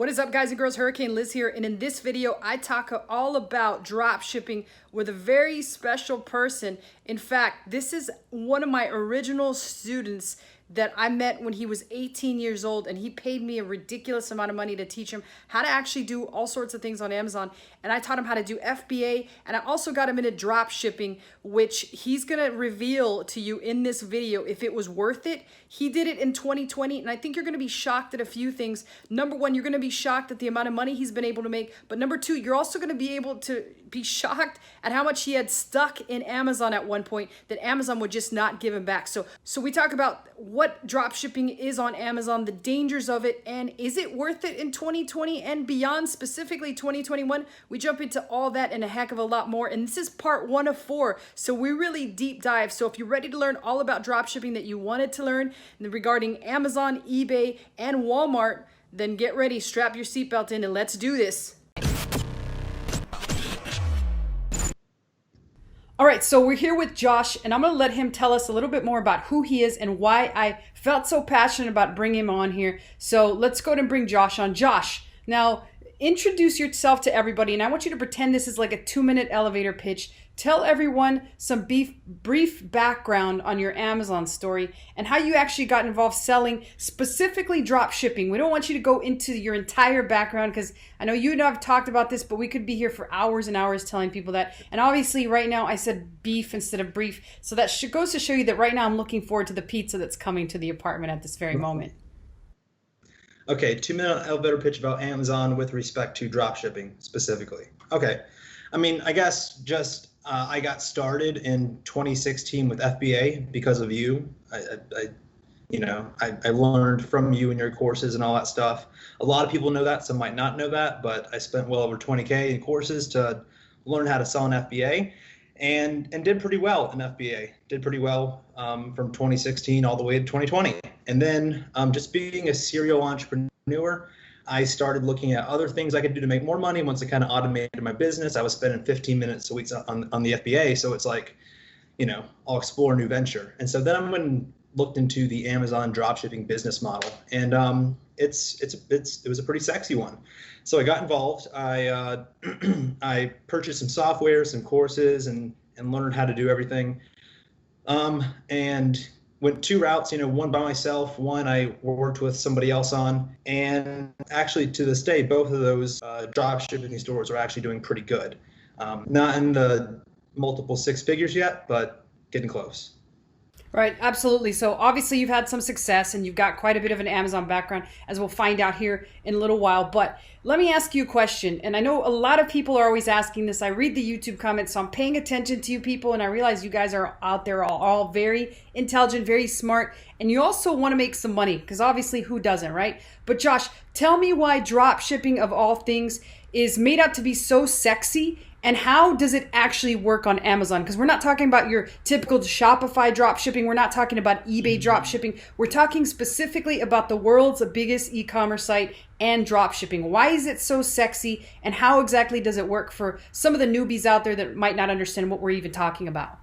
What is up, guys and girls? Hurricane Liz here, and in this video I talk all about drop shipping with a very special person. In fact, this is one of my original students that I met when he was 18 years old, and he paid me a ridiculous amount of money to teach him how to actually do all sorts of things on Amazon. And I taught him how to do FBA, and I also got him into drop shipping, which he's gonna reveal to you in this video if it was worth it. He did it in 2020, and I think you're gonna be shocked at a few things. Number one, you're gonna be shocked at the amount of money he's been able to make, but number two, you're also gonna be able to be shocked at how much he had stuck in Amazon at one point that Amazon would just not give him back. So we talk about what drop shipping is on Amazon, the dangers of it, and is it worth it in 2020 and beyond, specifically 2021. We jump into all that and a heck of a lot more, and this is part 1 of 4, so we really deep dive. So if you're ready to learn all about drop shipping that you wanted to learn regarding Amazon, eBay, and Walmart, then get ready, strap your seatbelt in, and let's do this. All right, so we're here with Josh, and I'm going to let him tell us a little bit more about who he is and why I felt so passionate about bringing him on here. So let's go ahead and bring Josh on. Josh, now introduce yourself to everybody, and I want you to pretend this is like a 2-minute elevator pitch. Tell everyone some brief background on your Amazon story and how you actually got involved selling, specifically drop shipping. We don't want you to go into your entire background because I know you and I have talked about this, but we could be here for hours and hours telling people that. And obviously right now I said beef instead of brief. So that goes to show you that right now I'm looking forward to the pizza that's coming to the apartment at this very moment. Okay, 2-minute elevator pitch about Amazon with respect to drop shipping specifically. Okay, I mean, I guess just I got started in 2016 with FBA because of you. I learned from you and your courses and all that stuff. A lot of people know that, some might not know that, but I spent well over 20K in courses to learn how to sell an FBA, and did pretty well in FBA. Did pretty well from 2016 all the way to 2020. And then just being a serial entrepreneur, I started looking at other things I could do to make more money. Once I kind of automated my business, I was spending 15 minutes a week on the FBA. So it's like, I'll explore a new venture. And so then I went and looked into the Amazon dropshipping business model, and it was a pretty sexy one. So I got involved. I I purchased some software, some courses, and learned how to do everything. And went 2 routes, one by myself, one I worked with somebody else on. And actually to this day, both of those drop shipping stores are actually doing pretty good. Not in the multiple 6 figures yet, but getting close. Right, absolutely. So obviously you've had some success and you've got quite a bit of an Amazon background, as we'll find out here in a little while. But let me ask you a question. And I know a lot of people are always asking this. I read the YouTube comments, so I'm paying attention to you people, and I realize you guys are out there all very intelligent, very smart, and you also want to make some money, because obviously who doesn't, right? But Josh, tell me why drop shipping of all things is made out to be so sexy, and how does it actually work on Amazon? Because we're not talking about your typical Shopify drop shipping. We're not talking about eBay drop shipping. We're talking specifically about the world's biggest e-commerce site and drop shipping. Why is it so sexy, and how exactly does it work for some of the newbies out there that might not understand what we're even talking about?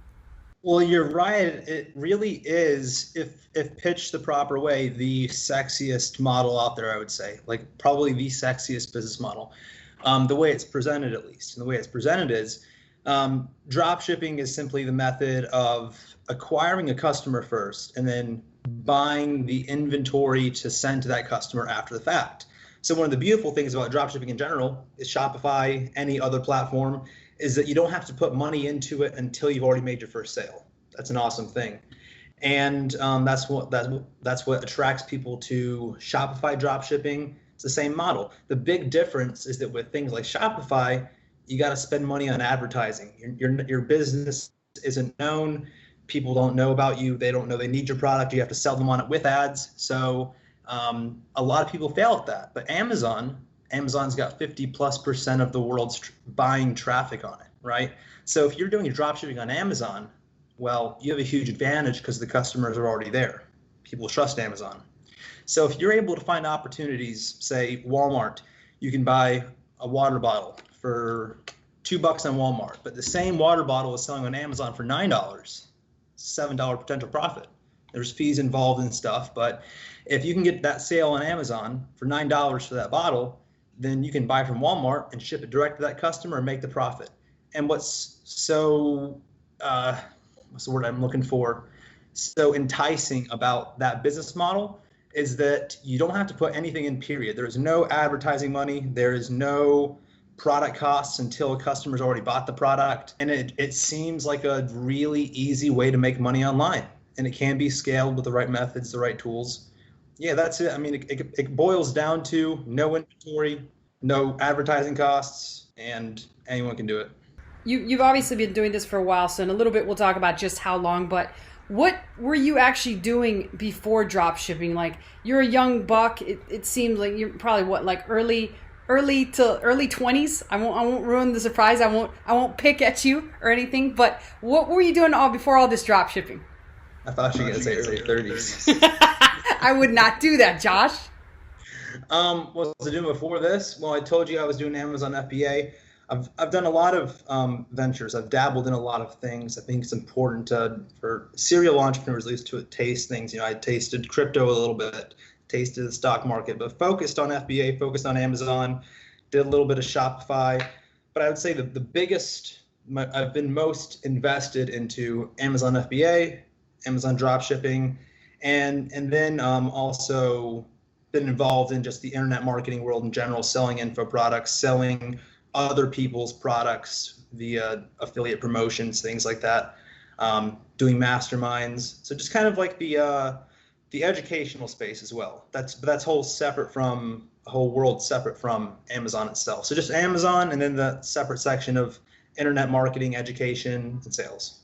Well, you're right. It really is, if pitched the proper way, the sexiest model out there, I would say. Like probably the sexiest business model. The way it's presented, at least. And the way it's presented is drop shipping is simply the method of acquiring a customer first and then buying the inventory to send to that customer after the fact. So one of the beautiful things about drop shipping in general is Shopify, any other platform, is that you don't have to put money into it until you've already made your first sale. That's an awesome thing. And that's what attracts people to Shopify drop shipping. It's the same model. The big difference is that with things like Shopify, you got to spend money on advertising. Your business isn't known. People don't know about you. They don't know they need your product. You have to sell them on it with ads. So a lot of people fail at that. But Amazon's got 50+% of the world's buying traffic on it, right? So if you're doing your drop shipping on Amazon, well, you have a huge advantage because the customers are already there. People trust Amazon. So if you're able to find opportunities, say Walmart, you can buy a water bottle for $2 on Walmart, but the same water bottle is selling on Amazon for $9, $7 potential profit. There's fees involved and stuff, but if you can get that sale on Amazon for $9 for that bottle, then you can buy from Walmart and ship it direct to that customer and make the profit. And what's so, what's the word I'm looking for, so enticing about that business model is that you don't have to put anything in, period. There is no advertising money. There is no product costs until a customer's already bought the product. And it seems like a really easy way to make money online. And it can be scaled with the right methods, the right tools. Yeah, that's it. I mean, it boils down to no inventory, no advertising costs, and anyone can do it. You've obviously been doing this for a while, so in a little bit we'll talk about just how long, but what were you actually doing before drop shipping? Like, you're a young buck. It seems like you're probably what, like early to early 20s. I won't ruin the surprise. I won't pick at you or anything, but what were you doing before all this drop shipping? I thought you were going to say early 30s. I would not do that, Josh. What was I doing before this? Well, I told you I was doing Amazon FBA. I've done a lot of ventures. I've dabbled in a lot of things. I think it's important for serial entrepreneurs at least to taste things. You know, I tasted crypto a little bit, tasted the stock market, but focused on FBA, focused on Amazon, did a little bit of Shopify. But I would say that the biggest, I've been most invested into Amazon FBA, Amazon dropshipping, and then also been involved in just the internet marketing world in general, selling info products, selling other people's products via affiliate promotions, things like that, doing masterminds. So just kind of like the educational space as well. That's whole world separate from Amazon itself. So just Amazon, and then the separate section of internet marketing, education, and sales.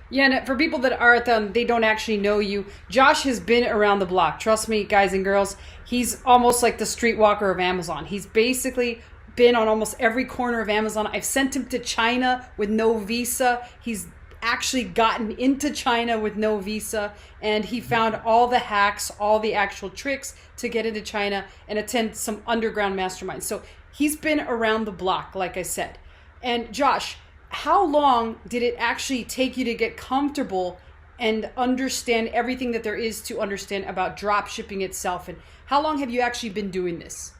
Yeah, and for people that are they don't actually know you, Josh has been around the block. Trust me, guys and girls, he's almost like the streetwalker of Amazon. He's basically been on almost every corner of Amazon. I've sent him to China with no visa. He's actually gotten into China with no visa, and he found all the hacks, all the actual tricks to get into China and attend some underground masterminds. So he's been around the block, like I said. And Josh, how long did it actually take you to get comfortable and understand everything that there is to understand about drop shipping itself? And how long have you actually been doing this?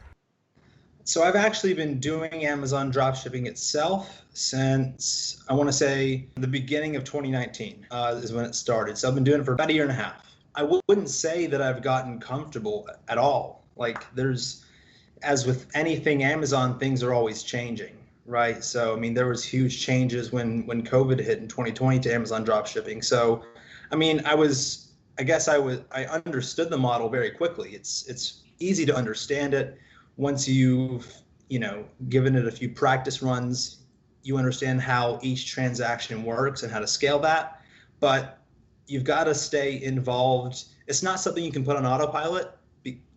So I've actually been doing Amazon dropshipping itself since, I want to say, the beginning of 2019 is when it started. So I've been doing it for about a year and a half. I wouldn't say that I've gotten comfortable at all. Like, as with anything Amazon, things are always changing, right? So, I mean, there was huge changes when COVID hit in 2020 to Amazon dropshipping. So, I mean, I understood the model very quickly. It's easy to understand it. Once you've, given it a few practice runs, you understand how each transaction works and how to scale that. But you've got to stay involved. It's not something you can put on autopilot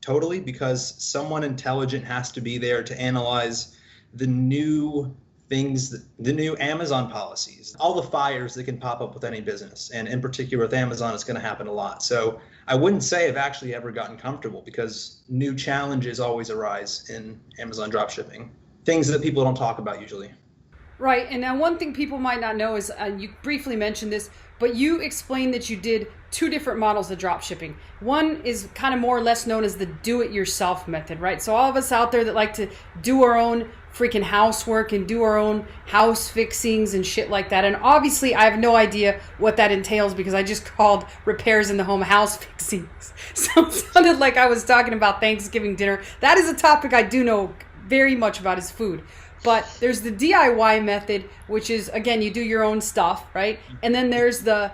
totally, because someone intelligent has to be there to analyze the new things, the new Amazon policies, all the fires that can pop up with any business. And in particular with Amazon, it's going to happen a lot. So I wouldn't say I've actually ever gotten comfortable, because new challenges always arise in Amazon dropshipping, things that people don't talk about usually. Right. And now one thing people might not know is, you briefly mentioned this, but you explained that you did two different models of drop shipping. One is kind of more or less known as the do-it-yourself method, right? So all of us out there that like to do our own freaking housework and do our own house fixings and shit like that. And obviously I have no idea what that entails, because I just called repairs in the home house fixings. So it sounded like I was talking about Thanksgiving dinner. That is a topic I do know very much about, is food. But there's the DIY method, which is, again, you do your own stuff, right? And then there's the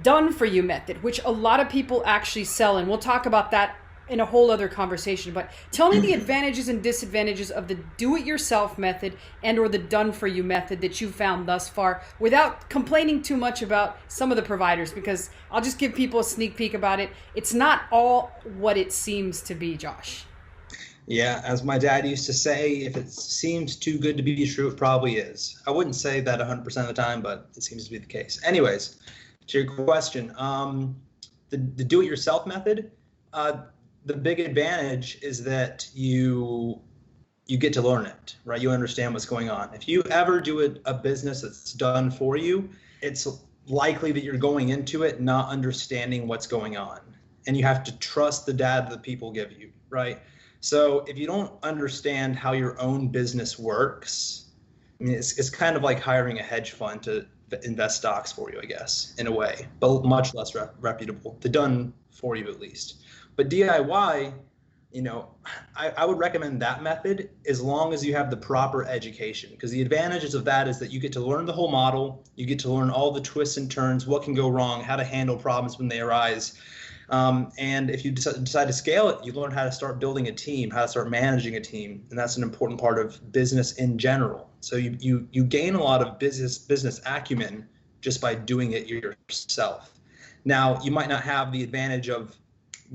done for you method, which a lot of people actually sell. And we'll talk about that in a whole other conversation. But tell me the advantages and disadvantages of the do-it-yourself method and or the done-for-you method that you found thus far, without complaining too much about some of the providers, because I'll just give people a sneak peek about it. It's not all what it seems to be, Josh. Yeah, as my dad used to say, if it seems too good to be true, it probably is. I wouldn't say that 100% of the time, but it seems to be the case. Anyways, to your question, the do-it-yourself method, the big advantage is that you get to learn it, right? You understand what's going on. If you ever do a business that's done for you, it's likely that you're going into it not understanding what's going on. And you have to trust the data that people give you, right? So if you don't understand how your own business works, I mean, it's kind of like hiring a hedge fund to invest stocks for you, I guess, in a way, but much less reputable. They're done for you at least. But DIY, I would recommend that method as long as you have the proper education, because the advantages of that is that you get to learn the whole model, you get to learn all the twists and turns, what can go wrong, how to handle problems when they arise. And if you decide to scale it, you learn how to start building a team, how to start managing a team, and that's an important part of business in general. So you gain a lot of business acumen just by doing it yourself. Now, you might not have the advantage of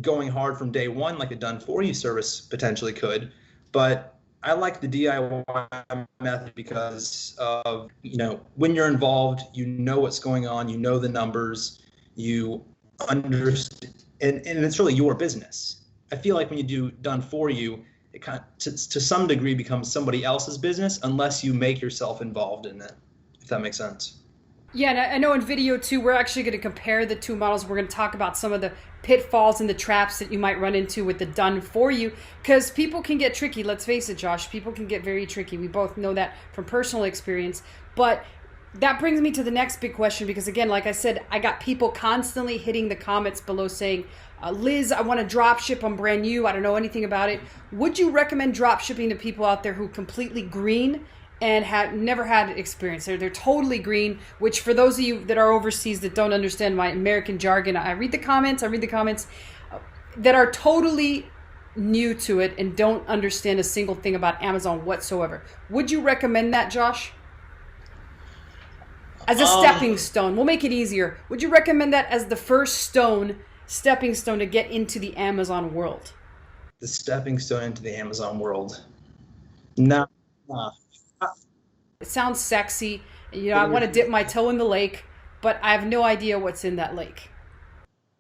going hard from day one like a done-for-you service potentially could, but I like the DIY method because of, when you're involved, you know what's going on, you know the numbers, you understand, and it's really your business. I feel like when you do done for you, it kind of, to some degree, becomes somebody else's business unless you make yourself involved in it, if that makes sense. Yeah, and I know in video 2, we're actually going to compare the two models. We're going to talk about some of the pitfalls and the traps that you might run into with the done for you, because people can get tricky. Let's face it, Josh, people can get very tricky. We both know that from personal experience. But that brings me to the next big question, because again, like I said, I got people constantly hitting the comments below saying, Liz, I want to drop ship. I'm brand new. I don't know anything about it. Would you recommend drop shipping to people out there who completely green and have never had experience? They're totally green, which for those of you that are overseas that don't understand my American jargon, I read the comments that are totally new to it and don't understand a single thing about Amazon whatsoever. Would you recommend that, Josh? As a stepping stone, we'll make it easier. Would you recommend that as the first stepping stone to get into the Amazon world? The stepping stone into the Amazon world? No. It sounds sexy. I want to dip my toe in the lake, but I have no idea what's in that lake.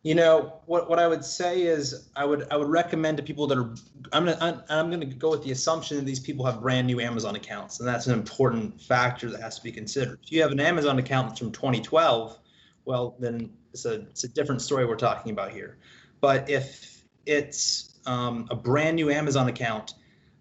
What I would say is I would recommend to people that are, I'm gonna go with the assumption that these people have brand new Amazon accounts, and that's an important factor that has to be considered. If you have an Amazon account that's from 2012, well, then it's a different story we're talking about here. But if it's a brand new Amazon account,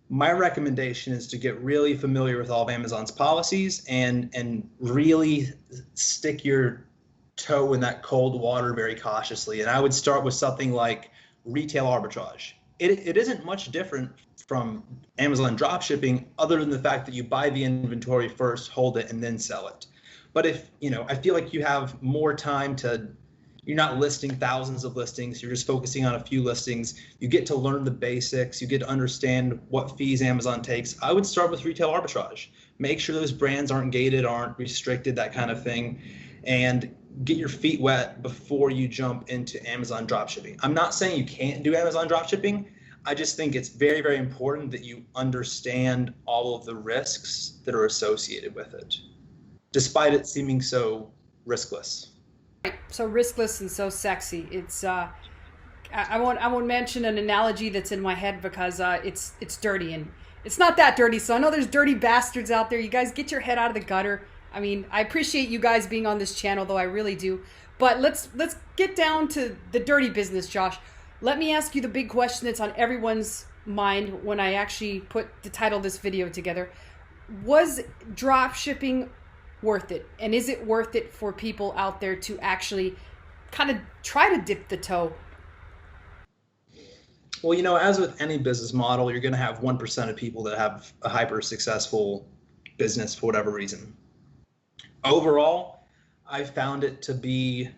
my recommendation is to get really familiar with all of Amazon's policies and really stick your toe in that cold water very cautiously. And I would start with something like retail arbitrage. It isn't much different from Amazon dropshipping, other than the fact that you buy the inventory first, hold it, and then sell it. But if, I feel like you have more time you're not listing thousands of listings, you're just focusing on a few listings. You get to learn the basics, you get to understand what fees Amazon takes. I would start with retail arbitrage. Make sure those brands aren't gated, aren't restricted, that kind of thing, and get your feet wet before you jump into Amazon dropshipping. I'm not saying you can't do Amazon dropshipping. I just think it's very, very important that you understand all of the risks that are associated with it, despite it seeming so riskless. So riskless and so sexy. It's I won't mention an analogy that's in my head because it's dirty, and it's not that dirty. So I know there's dirty bastards out there. You guys get your head out of the gutter. I mean, I appreciate you guys being on this channel, though, I really do. But let's get down to the dirty business, Josh. Let me ask you the big question that's on everyone's mind when I actually put the title of this video together. Was drop shipping worth it? And is it worth it for people out there to actually kind of try to dip the toe? Well, as with any business model, you're going to have 1% of people that have a hyper successful business for whatever reason. Overall, I found it to be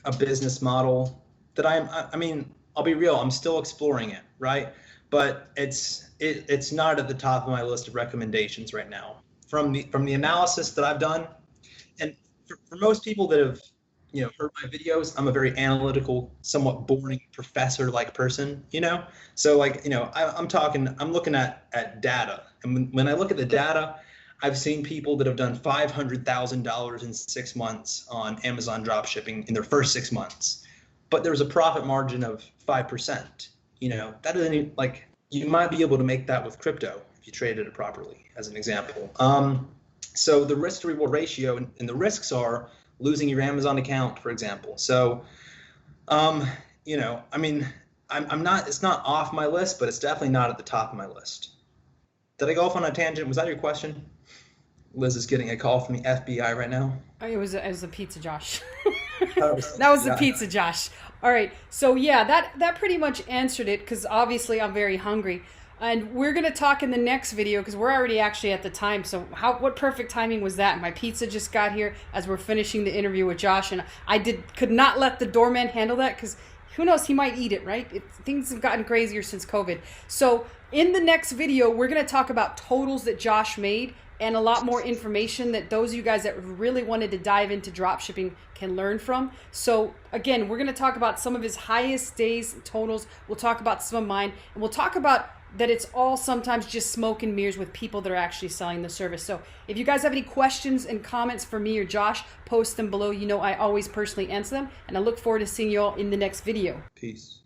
a business model that I'll be real, I'm still exploring it, right? But it's not at the top of my list of recommendations right now. From the analysis that I've done, and for most people that have heard my videos, I'm a very analytical, somewhat boring professor-like person, So I'm looking at data, and when I look at the data, I've seen people that have done $500,000 in 6 months on Amazon dropshipping in their first 6 months, but there was a profit margin of 5%. That isn't even, you might be able to make that with crypto if you traded it properly, as an example. So the risk to reward ratio and the risks are losing your Amazon account, for example. So, I'm not, it's not off my list, but it's definitely not at the top of my list. Did I go off on a tangent? Was that your question? Liz is getting a call from the FBI right now. It was a pizza, Josh. Oh, That was the yeah. pizza, Josh. All right. So yeah, that pretty much answered it, because obviously I'm very hungry. And we're going to talk in the next video, because we're already actually at the time. So what perfect timing was that? My pizza just got here as we're finishing the interview with Josh, and could not let the doorman handle that, because who knows, he might eat it, right? Things have gotten crazier since COVID. So in the next video, we're going to talk about totals that Josh made, and a lot more information that those of you guys that really wanted to dive into dropshipping can learn from. So again, we're going to talk about some of his highest days totals. We'll talk about some of mine, and we'll talk about that it's all sometimes just smoke and mirrors with people that are actually selling the service. So if you guys have any questions and comments for me or Josh, post them below. You know I always personally answer them, and I look forward to seeing you all in the next video. Peace.